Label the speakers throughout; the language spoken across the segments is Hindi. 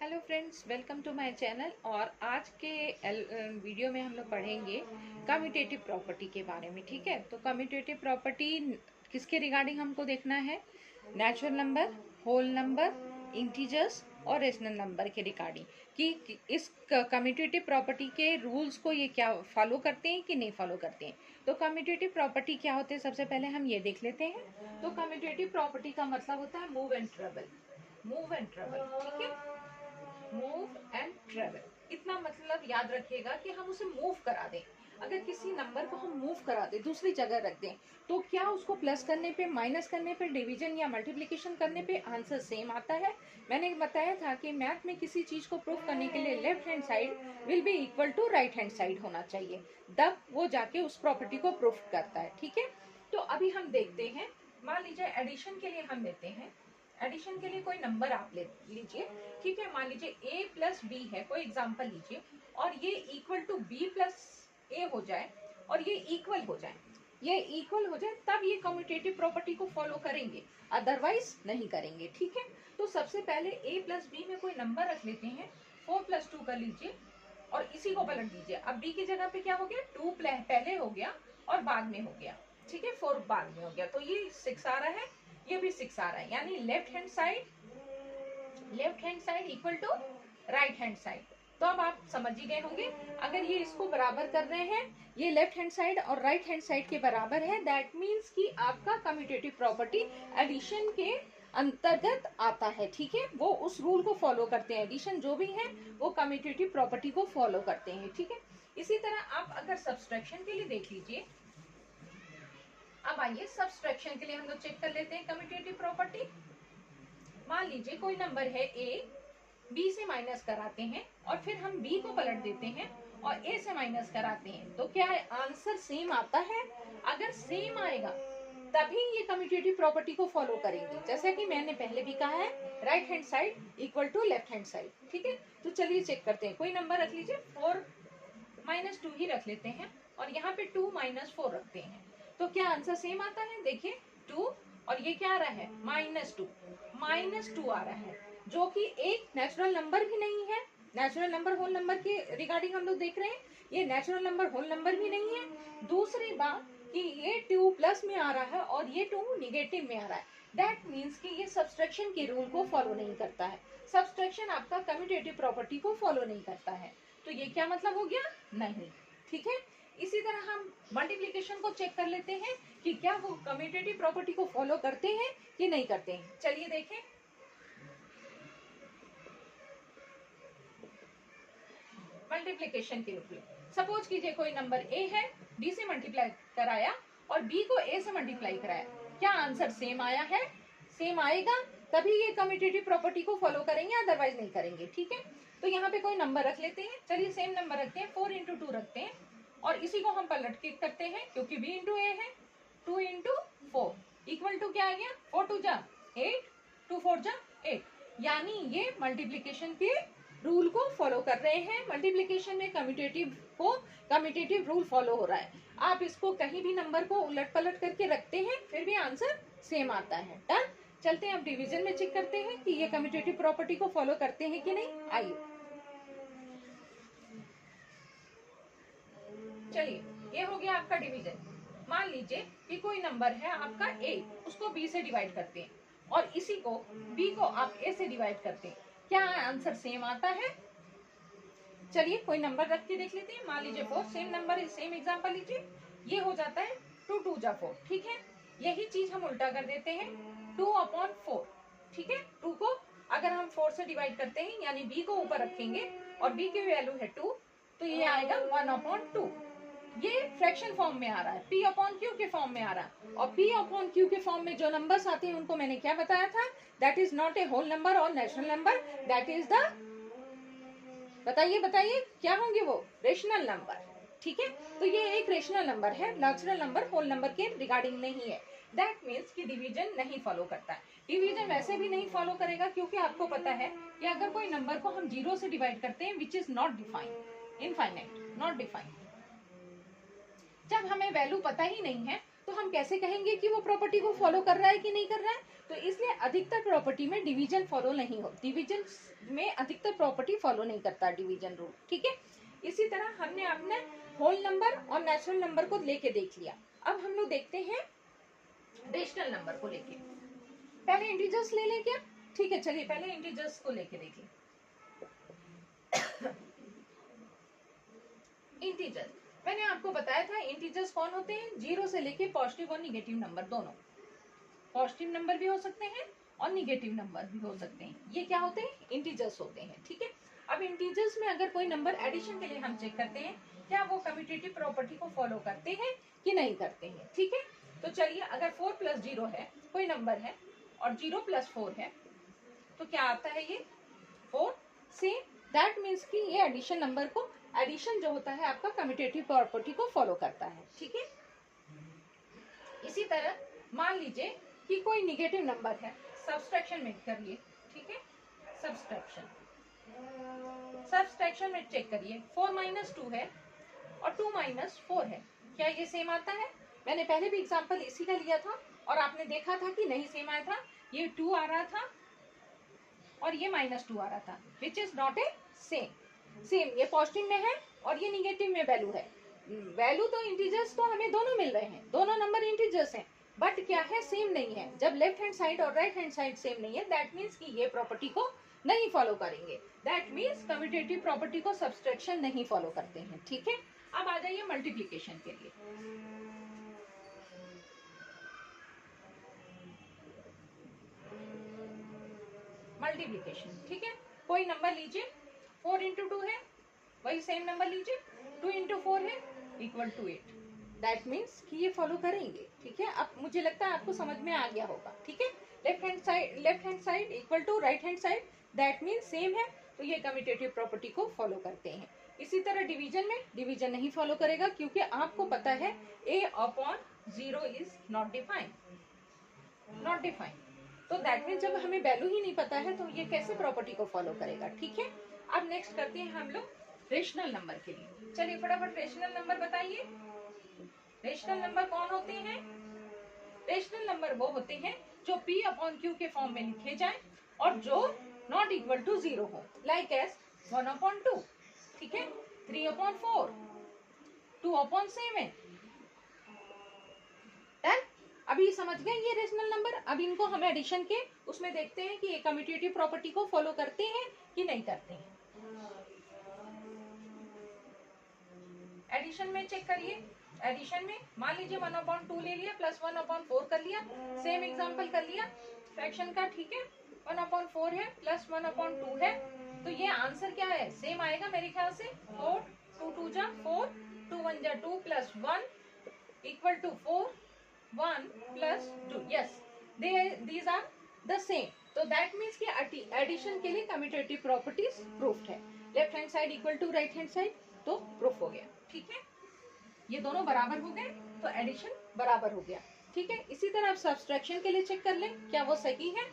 Speaker 1: Hello friends, welcome to my channel. और आज के वीडियो में हम लोग पढ़ेंगे कम्यूटेटिव प्रॉपर्टी के बारे में। ठीक है, तो कम्यूटेटिव प्रॉपर्टी किसके रिगार्डिंग हमको देखना है? Natural number, whole number, integers और रेशनल नंबर के रिगार्डिंग कि इस कम्यूटेटिव प्रॉपर्टी के रूल्स को ये क्या फॉलो करते हैं कि नहीं फॉलो करते हैं। तो कम्यूटेटिव प्रॉपर्टी क्या होते हैं, सबसे पहले हम ये देख लेते हैं। तो कम्यूटेटिव प्रॉपर्टी का मतलब होता है move and travel. Move and travel, ठीक है, मूव एंड ट्रेवल। इतना मतलब याद रखिएगा कि हम उसे मूव करा दें। अगर किसी नंबर को हम मूव करा दें, दूसरी जगह रख दें, तो क्या उसको प्लस करने पे, माइनस करने पे, डिवीजन या मल्टीप्लिकेशन करने पे आंसर सेम आता है? मैंने बताया था कि मैथ में किसी चीज को प्रूव करने के लिए left hand side will be equal to right hand side होना चाहिए, तब वो जाके उस प्रॉपर्टी को प्रूव करता है। ठीक है, तो अभी हम देखते हैं। मान लीजिए एडिशन के लिए हम लेते हैं। एडिशन के लिए कोई नंबर आप ले लीजिए। ठीक है, मान लीजिए a प्लस बी है, कोई एग्जांपल लीजिए, और ये इक्वल टू b प्लस ए हो जाए और ये इक्वल हो जाए, ये इक्वल हो जाए, तब ये कम्यूटेटिव प्रॉपर्टी को फॉलो करेंगे, अदरवाइज नहीं करेंगे। ठीक है, तो सबसे पहले a प्लस बी में कोई नंबर रख लेते हैं। 4 प्लस 2 कर लीजिए और इसी को पलट दीजिए। अब b की जगह पे क्या हो गया, 2 पहले हो गया और बाद में हो गया। ठीक है, 4 बाद में हो गया, तो ये 6 आ रहा है, ये भी 6 आ रहा है, यानी left hand side equal to right hand side. तो अब आप समझ ही गए होंगे, अगर ये इसको बराबर कर रहे हैं, ये लेफ्ट हैंड साइड और राइट हैंड साइड के बराबर है, दैट मीन्स कि आपका कम्यूटेटिव प्रॉपर्टी एडिशन के अंतर्गत आता है। ठीक है, वो उस रूल को फॉलो करते हैं, एडिशन जो भी है वो कम्यूटेटिव प्रॉपर्टी को फॉलो करते हैं। ठीक है, इसी तरह आप अगर सब्सट्रैक्शन के लिए देख लीजिए। अब आइए सब्सट्रैक्शन के लिए हम लोग चेक कर लेते हैं कम्यूटेटिव प्रॉपर्टी। मान लीजिए कोई नंबर है a, b से माइनस कराते हैं और फिर हम b को पलट देते हैं और a से माइनस कराते हैं, तो क्या आंसर सेम आता है? अगर सेम आएगा तभी ये कम्यूटेटिव प्रॉपर्टी को फॉलो करेंगे। जैसा कि मैंने पहले भी कहा है, right hand side equal to left hand side. ठीक है, तो चलिए चेक करते हैं। कोई नंबर रख लीजिए, 4 माइनस 2 ही रख लेते हैं और यहाँ पे 2 माइनस 4 रखते हैं, तो क्या आंसर सेम आता है? देखिए 2 और ये क्या आ रहा है, -2 आ रहा है, जो कि एक नेचुरल नंबर भी नहीं है। नेचुरल नंबर होल नंबर के रिगार्डिंग हम लोग देख रहे हैं, ये नेचुरल नंबर होल नंबर भी नहीं है। दूसरी बात कि ये 2 प्लस में आ रहा है और ये 2 निगेटिव में आ रहा है, दैट मीन्स कि ये सब्सट्रैक्शन के रूल को फॉलो नहीं करता है। सब्सट्रैक्शन आपका कम्यूटेटिव प्रॉपर्टी को फॉलो नहीं करता है, तो ये क्या मतलब हो गया? नहीं। ठीक है, इसी तरह हम मल्टीप्लिकेशन को चेक कर लेते हैं कि क्या वो कम्यूटेटिव प्रॉपर्टी को फॉलो करते हैं कि नहीं करते हैं। चलिए देखें। मल्टीप्लिकेशन के रूप में सपोज कीजिए कोई नंबर a है, b से मल्टीप्लाई कराया और b को a से मल्टीप्लाई कराया, क्या आंसर सेम आया है? सेम आएगा तभी ये कम्यूटेटिव प्रॉपर्टी को फॉलो करेंगे, अदरवाइज नहीं करेंगे। ठीक है, तो यहाँ पे कोई नंबर रख लेते हैं। चलिए सेम नंबर रखते हैं, 4 इंटू 2 रखते हैं और इसी को हम पलट के करते हैं, क्योंकि b इंटू a है। 2 इंटू 4 इक्वल टू क्या आ गया, 4 2 जा 8, 2 4 जा 8, यानी ये मल्टीप्लिकेशन के रूल को फॉलो कर रहे हैं। मल्टीप्लिकेशन में कम्यूटेटिव रूल फॉलो हो रहा है। आप इसको कहीं भी नंबर को उलट पलट करके रखते हैं, फिर भी आंसर सेम आता है। डन। चलते हैं अब डिवीजन में चेक करते हैं कि ये कम्यूटेटिव प्रॉपर्टी को फॉलो करते हैं कि नहीं। आइए, चलिए ये हो गया आपका डिवीजन। मान लीजिए कि कोई नंबर है आपका a, उसको b से डिवाइड करते हैं और इसी को b को आप a से डिवाइड करते हैं, क्या आंसर सेम आता है? चलिए कोई नंबर रख के देख लेते हैं। मान लीजिए 4, सेम नंबर, सेम एग्जांपल लीजिए, ये हो जाता है 2 2 जा 4। ठीक है, यही चीज हम उल्टा कर देते हैं, 2/4। ठीक है, 2 को अगर हम 4 से डिवाइड करते हैं, यानी b को ऊपर रखेंगे और b की वैल्यू है 2, तो ये आएगा 1/2। ये फ्रैक्शन फॉर्म में आ रहा है, p/q के फॉर्म में आ रहा है, और p/q के फॉर्म में जो नंबर्स आते हैं उनको मैंने क्या बताया था, that is not a whole number और natural number, that is the, बताइए बताइए क्या होंगे वो, रेशनल नंबर। ठीक है, तो ये एक रेशनल नंबर है, नेचुरल नंबर होल नंबर के रिगार्डिंग नहीं है। दैट मीन्स कि डिवीजन नहीं फॉलो करता है। डिवीजन वैसे भी नहीं फॉलो करेगा, क्योंकि आपको पता है कि अगर कोई नंबर को हम 0 से डिवाइड करते हैं, which is not defined, infinite, not defined, जब हमें वैल्यू पता ही नहीं है, तो हम कैसे कहेंगे कि वो प्रॉपर्टी को फॉलो कर रहा है कि नहीं कर रहा है? तो इसलिए अधिकतर प्रॉपर्टी में डिवीजन फॉलो नहीं हो, डिवीजन में अधिकतर प्रॉपर्टी फॉलो नहीं करता डिवीजन रूल, ठीक है। इसी तरह हमने अपने होल नंबर और नेचुरल नंबर को लेके देख लिया। अब हम लोग देखते हैं रेशनल नंबर को लेके। पहले इंटीजर्स ले लें क्या? ठीक है, चलिए पहले इंटीजर्स को लेके देखिए। इंटीजर मैंने आपको बताया था इंटीजर्स कौन होते हैं, जीरो से लेके पॉजिटिव और निगेटिव नंबर दोनों। पॉजिटिव नंबर भी हो सकते हैं और निगेटिव नंबर भी हो सकते हैं। ये क्या होते हैं? इंटीजर्स होते हैं, ठीक है। अब इंटीजर्स में अगर कोई नंबर एडिशन के लिए हम चेक करते हैं क्या वो कम्यूटेटिव प्रॉपर्टी को फॉलो करते हैं कि नहीं करते हैं, ठीक है। तो चलिए, अगर 4 + 0 है, कोई नंबर है और 0 + 4 है, तो क्या आता है ये 4 से। दैट मीन्स कि ये एडिशन नंबर को, एडिशन जो होता है आपका कम्यूटेटिव प्रॉपर्टी को फॉलो करता है, ठीक है। इसी तरह मान लीजिए कि कोई निगेटिव नंबर है, सब्सट्रैक्शन में करिए, ठीक है। सब्सट्रैक्शन में चेक करिए, 4 - 2 है और 2 - 4 है, क्या ये सेम आता है? मैंने पहले भी एग्जांपल इसी का लिया था और आपने देखा था कि नहीं सेम आया था। ये 2 आ रहा था और ये -2 आ रहा था, which is not A same. ये पॉजिटिव में है और ये निगेटिव में वैल्यू है। वैल्यू तो इंटीजर्स तो हमें दोनों मिल रहे हैं, दोनों नंबर इंटीजर्स हैं, बट क्या है, सेम नहीं है। जब लेफ्ट हैंड साइड और राइट हैंड साइड सेम नहीं है, दैट मीन्स कि ये प्रॉपर्टी को नहीं फॉलो करेंगे। दैट मीन्स कम्यूटेटिव प्रॉपर्टी को सब्सट्रैक्शन नहीं फॉलो करते हैं, ठीक है। अब आ जाइए मल्टीप्लीकेशन के लिए। मल्टीप्लीकेशन, ठीक है। कोई नंबर लीजिए, 4 × 2 है, वही सेम नंबर लीजिए, 2 × 4 है = 8। दैट मीन्स कि ये फॉलो करेंगे, ठीक है। अब मुझे लगता है आपको समझ में आ गया होगा, ठीक है। Left hand side = right hand side, that means same है, तो ये कम्यूटेटिव प्रॉपर्टी को फॉलो करते हैं। इसी तरह डिवीजन में, डिवीजन नहीं फॉलो करेगा क्योंकि आपको पता है a/0 इज नॉट डिफाइंड, तो दैट मीन्स जब हमें वैल्यू ही नहीं पता है तो ये कैसे प्रॉपर्टी को फॉलो करेगा, ठीक है। अब नेक्स्ट करते हैं हम लोग रेशनल नंबर के लिए। चलिए फटाफट रेशनल नंबर बताइए। रेशनल नंबर कौन होते हैं? रेशनल नंबर वो होते हैं जो P/Q के फॉर्म में लिखे जाएं और जो नॉट इक्वल टू 0 हो, लाइक एज 1/2, ठीक है, 3/4, 2/7। डन। अभी समझ गए ये रेशनल नंबर। अब इनको हम एडिशन के उसमें देखते हैं कि ये कम्यूटेटिव प्रॉपर्टी को फॉलो करते हैं कि नहीं करते हैं। एडिशन में चेक करिए। एडिशन में मान लीजिए 1/2 ले लिया प्लस 1/4 कर लिया, सेम एग्जांपल कर लिया फ्रैक्शन का, ठीक है। 1/4 है प्लस 1/2 है, तो ये आंसर क्या है, सेम आएगा मेरे ख्याल से। 4, 2 2 जा 4, 2 1 जा 2 plus 1 = 4, 1 plus 2, yes, these are the same. तो दैट मीन्स कि एडिशन के लिए कम्यूटेटिव प्रॉपर्टीज प्रूफ्ड है। Left hand side = right hand side, तो प्रूफ हो गया, ठीक है। ये दोनों बराबर हो गए तो एडिशन बराबर हो गया, ठीक है। इसी तरह आप सब्सट्रैक्शन के लिए चेक कर लें क्या वो सही है।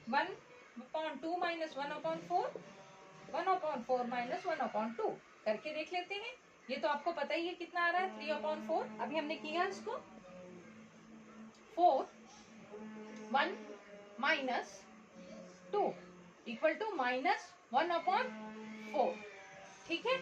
Speaker 1: 1/2 - 1/4, 1/4 - 1/2 करके देख लेते हैं। ये तो आपको पता ही है कितना आ रहा है, 3/4। अभी हमने किया इसको 4 1 - 2 = -1/4, ठीक है।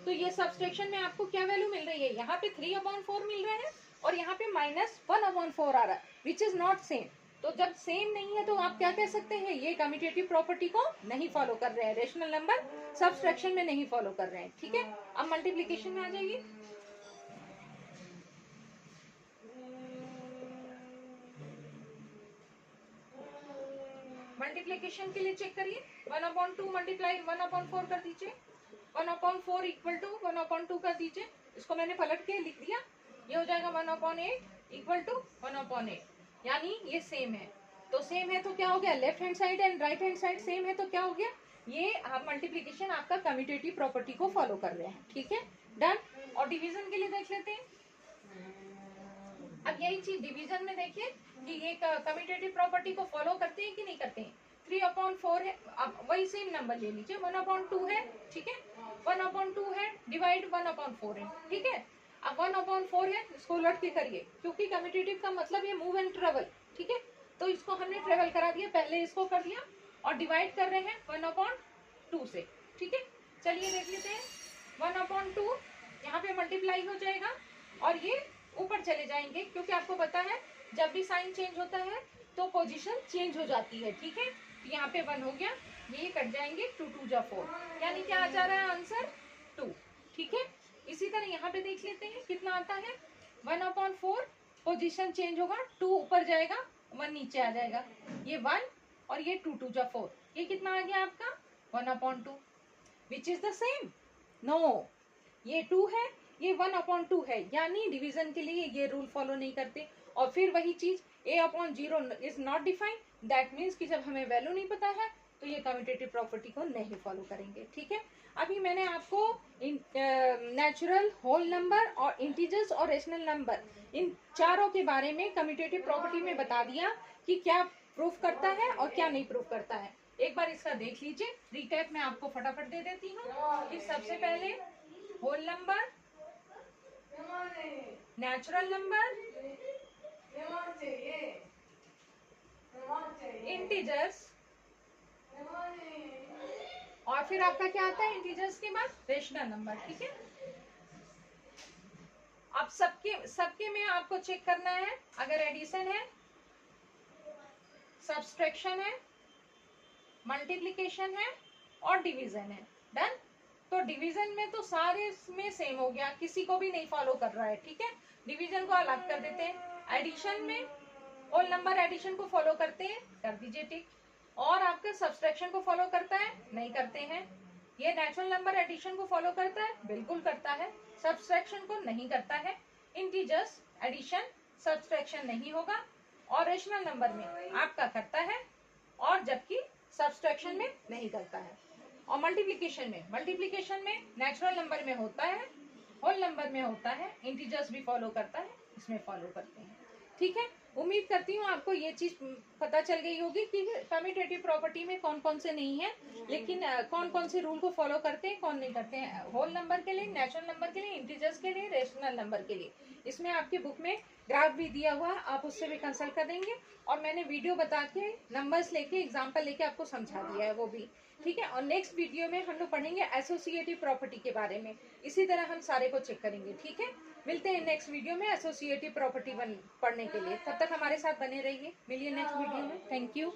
Speaker 1: तो ये सब्सट्रैक्शन में आपको क्या वैल्यू मिल रही है, यहाँ पे 3/4 मिल रहा है और यहाँ पे -1/4 आ रहा है, विच इज नॉट सेम। तो जब सेम नहीं है तो आप क्या कह सकते हैं, ये कम्यूटेटिव प्रॉपर्टी को नहीं फॉलो कर रहे हैं, रेशनल नंबर सब्सट्रैक्शन में नहीं फॉलो कर रहे हैं, ठीक है। अब मल्टीप्लीकेशन में आ जाइए। मल्टीप्लीकेशन के लिए चेक करिए, 1/2 मल्टीप्लाई 1/4 कर दीजिए, 1/4 = 1/2 कर दीजिए। इसको मैंने पलट के लिख दिया, ये हो जाएगा 1/8 = 1/8, यानी ये सेम है। तो सेम है तो क्या हो गया, left hand side and right hand side same है तो क्या हो गया, ये आप मल्टीप्लीकेशन आपका कम्यूटेटिव प्रॉपर्टी को फॉलो कर रहे हैं, ठीक है, डन। और डिवीजन के लिए देख लेते हैं। अब यही चीज डिवीजन में देखिए कि ये कम्यूटेटिव प्रॉपर्टी को फॉलो करते हैं कि नहीं करते हैं। 3/4 है, अब वही सेम नंबर ले लीजिए, 1/2 है, ठीक है, 1/2 है डिवाइड 1/4 है, ठीक है। अब 1/4 है, इसको उलट के करिए क्योंकि कम्यूटेटिव का मतलब ये मूव एंड ट्रेवल, ठीक है। तो इसको हमने ट्रेवल करा दिया, पहले इसको कर दिया और डिवाइड कर रहे हैं 1/2 से। ठीक है, चलिए देख लेते हैं। 1/2 यहाँ पे मल्टीप्लाई हो जाएगा और ये ऊपर चले जाएंगे, क्योंकि आपको पता है जब भी साइन चेंज होता है तो पोजीशन चेंज हो जाती है। ठीक है, तो यहाँ पे 1 हो गया, ये कट जाएंगे, 2 2 जा 4, यानी क्या आ जा रहा है आंसर 2। ठीक है, इसी तरह यहाँ पे देख लेते हैं कितना आता है। 1/4 पोजीशन चेंज होगा, 2 ऊपर जाएगा, 1 नीचे आ जाएगा, ये 1 और ये 2 2 जा 4, ये कितना आ गया आपका 1/2, which is the same. No, ये 2 है, ये 1/2 है, यानी डिवीजन के लिए ये रूल फॉलो नहीं करते। और फिर वही चीज a/0 is not defined, that means कि जब हमें वैल्यू नहीं पता है तो ये कम्यूटेटिव प्रॉपर्टी को नहीं फॉलो करेंगे। ठीक है, अभी मैंने आपको नेचुरल, होल नंबर और इंटीजर्स और रेशनल नंबर, इन चारों के बारे में कम्यूटेटिव प्रॉपर्टी में बता दिया कि क्या प्रूफ करता है और क्या नहीं प्रूफ करता है। एक बार इसका देख लीजिए, रिकैप मैं आपको फटाफट दे देती हूँ कि सबसे पहले whole number, natural number, integers, और फिर आपका क्या आता है इंटीजर्स के बाद रेशनल नंबर। ठीक है, अब सबके में आपको चेक करना है, अगर एडिशन है, सब्सट्रैक्शन है, मल्टीप्लिकेशन है और डिवीजन है, डन। तो डिवीजन में तो सारे में सेम हो गया, किसी को भी नहीं फॉलो कर रहा है। ठीक है, डिवीजन को अलग कर देते हैं। एडिशन में होल नंबर एडिशन को फॉलो करते हैं, कर दीजिए टिक। और आपका सब्सट्रैक्शन को फॉलो करता है, नहीं करते हैं। ये नेचुरल नंबर एडिशन को फॉलो करता है, बिल्कुल करता है, सब्सट्रैक्शन को नहीं करता है। इंटीजर्स एडिशन सब्सट्रैक्शन नहीं होगा, और रेशनल नंबर में आपका करता है, और जबकि सब्सट्रैक्शन में नहीं करता है। और मल्टीप्लिकेशन में नेचुरल नंबर में होता है, होल नंबर में होता है, इंटीजर्स भी फॉलो करता है, इसमें फॉलो करते हैं। ठीक है, उम्मीद करती हूँ आपको ये चीज पता चल गई होगी कि कम्यूटेटिव प्रॉपर्टी में कौन कौन से नहीं है, लेकिन कौन कौन से रूल को फॉलो करते हैं, कौन नहीं करते हैं। होल नंबर के लिए, नेचुरल नंबर के लिए, इंटीजर्स के लिए, रेशनल नंबर के लिए। इसमें आपकी बुक में ग्राफ भी दिया हुआ है, आप उससे भी कंसल्ट कर देंगे। और मैंने वीडियो बता के, नंबर्स लेके, एग्जाम्पल लेके आपको समझा दिया है वो भी। ठीक है, और नेक्स्ट वीडियो में हम लोग पढ़ेंगे एसोसिएटिव प्रॉपर्टी के बारे में, इसी तरह हम सारे को चेक करेंगे। ठीक है, मिलते हैं नेक्स्ट वीडियो में एसोसिएटिव प्रॉपर्टी पढ़ने के लिए। तब तक हमारे साथ बने रहिए, मिलिए नेक्स्ट वीडियो में। Thank you.